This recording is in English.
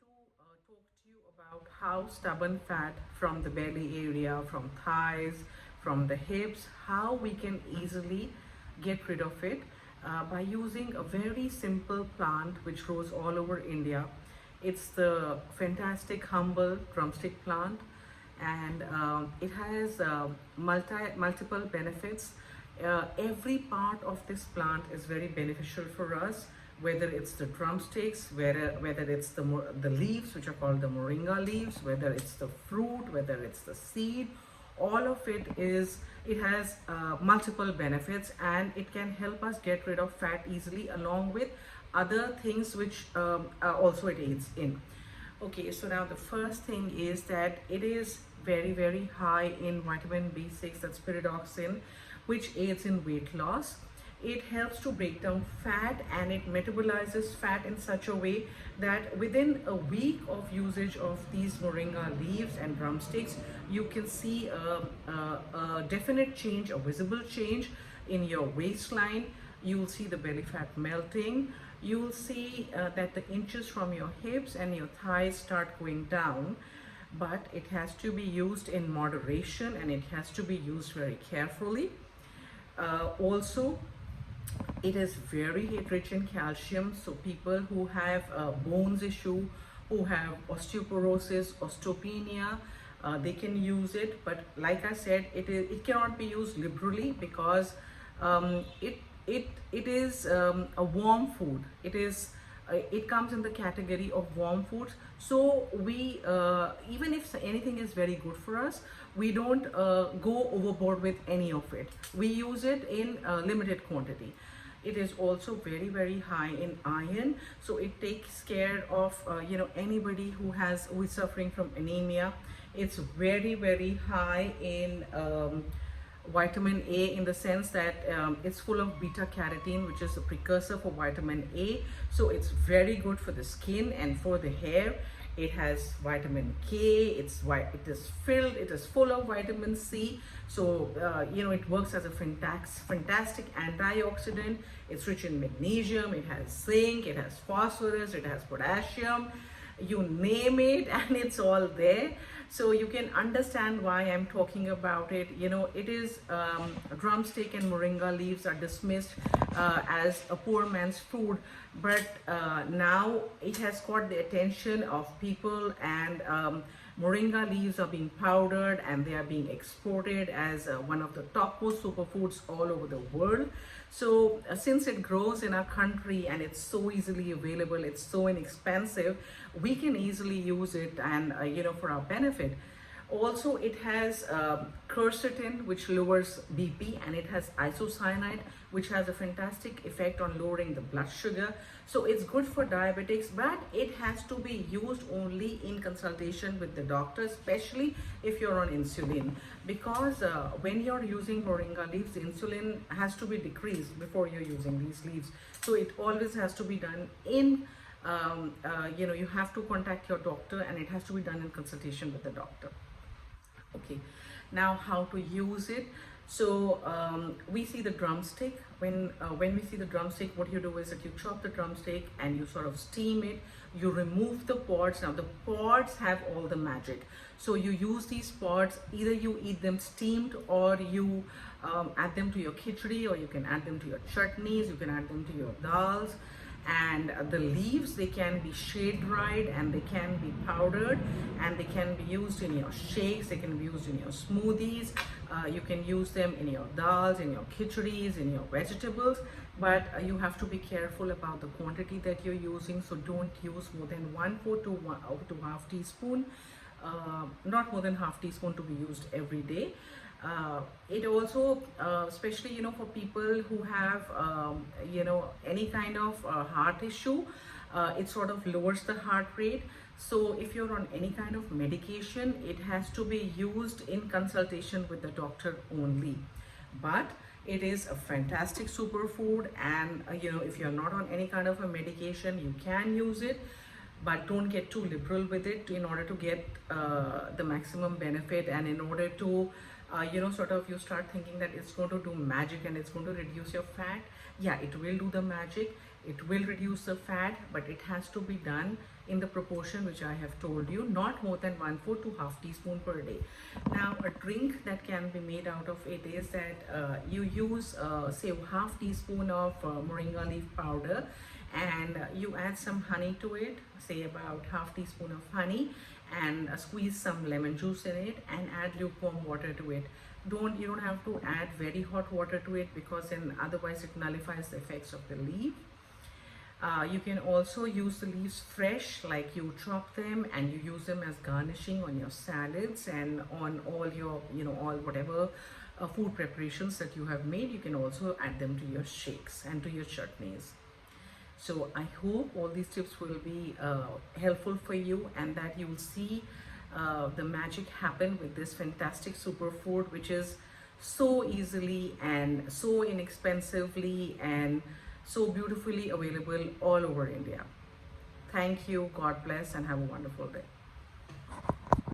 want to talk to you about how stubborn fat from the belly area, from thighs, from the hips, how we can easily get rid of it by using a very simple plant which grows all over India. It's the fantastic humble drumstick plant, and it has multiple benefits. Every part of this plant is very beneficial for us, whether it's the drumsticks, whether it's the leaves, which are called the moringa leaves, whether it's the fruit, whether it's the seed. All of it has multiple benefits, and it can help us get rid of fat easily, along with other things which also it aids in. Okay, so now the first thing is that it is very high in vitamin B6, that's pyridoxine, which aids in weight loss. It helps to break down fat, and it metabolizes fat in such a way that within a week of usage of these moringa leaves and drumsticks, you can see a definite change, a visible change in your waistline. You'll see the belly fat melting. You'll see that the inches from your hips and your thighs start going down, but it has to be used in moderation, and it has to be used very carefully. Also, it is very rich in calcium, so people who have bones issue, who have osteoporosis, osteopenia, they can use it. But like I said, it cannot be used liberally, because it is a warm food. It comes in the category of warm foods. So we even if anything is very good for us, we don't go overboard with any of it. We use it in limited quantity. It is also very high in iron, so it takes care of anybody who is suffering from anemia. It's very high in vitamin A, in the sense that it's full of beta carotene, which is a precursor for vitamin A. So it's very good for the skin and for the hair. It has vitamin K. It is full of vitamin C. So it works as a fantastic antioxidant. It's rich in magnesium. It has zinc. It has phosphorus. It has potassium. You name it, and it's all there. So you can understand why I'm talking about it. It is drumstick and moringa leaves are dismissed as a poor man's food, but now it has caught the attention of people, and moringa leaves are being powdered, and they are being exported as one of the topmost superfoods all over the world. So since it grows in our country and it's so easily available, it's so inexpensive, we can easily use it, and for our benefit. Also, it has quercetin, which lowers BP, and it has isocyanate, which has a fantastic effect on lowering the blood sugar. So it's good for diabetics, but it has to be used only in consultation with the doctor, especially if you're on insulin, because when you're using moringa leaves, the insulin has to be decreased before you're using these leaves. So it always has to be done in you have to contact your doctor, and it has to be done in consultation with the doctor. Okay, now how to use it. So we see the drumstick. When we see the drumstick, what you do is that you chop the drumstick and you sort of steam it. You remove the pods. Now the pods have all the magic. So you use these pods, either you eat them steamed, or you add them to your khichdi, or you can add them to your chutneys, you can add them to your dals. And the leaves, they can be shade dried, and they can be powdered, and they can be used in your shakes, they can be used in your smoothies, you can use them in your dals, in your khichdis, in your vegetables. But you have to be careful about the quantity that you're using. So don't use more than 1/4 to half teaspoon, not more than half teaspoon to be used every day. It also, especially for people who have any kind of heart issue, it sort of lowers the heart rate. So if you're on any kind of medication, it has to be used in consultation with the doctor only. But it is a fantastic superfood, and if you're not on any kind of a medication, you can use it, but don't get too liberal with it in order to get the maximum benefit. And in order to you start thinking that it's going to do magic and it's going to reduce your fat. Yeah, it will do the magic, it will reduce the fat, but it has to be done in the proportion which I have told you, not more than 1/4 to half teaspoon per day. Now a drink that can be made out of it is that you use say half teaspoon of moringa leaf powder, and you add some honey to it, say about half teaspoon of honey, and squeeze some lemon juice in it and add lukewarm water to it. You don't have to add very hot water to it, because then otherwise it nullifies the effects of the leaf. You can also use the leaves fresh, like you chop them and you use them as garnishing on your salads and on all your, all whatever food preparations that you have made. You can also add them to your shakes and to your chutneys. So I hope all these tips will be helpful for you, and that you will see the magic happen with this fantastic superfood, which is so easily and so inexpensively and so beautifully available all over India. Thank you, God bless, and have a wonderful day.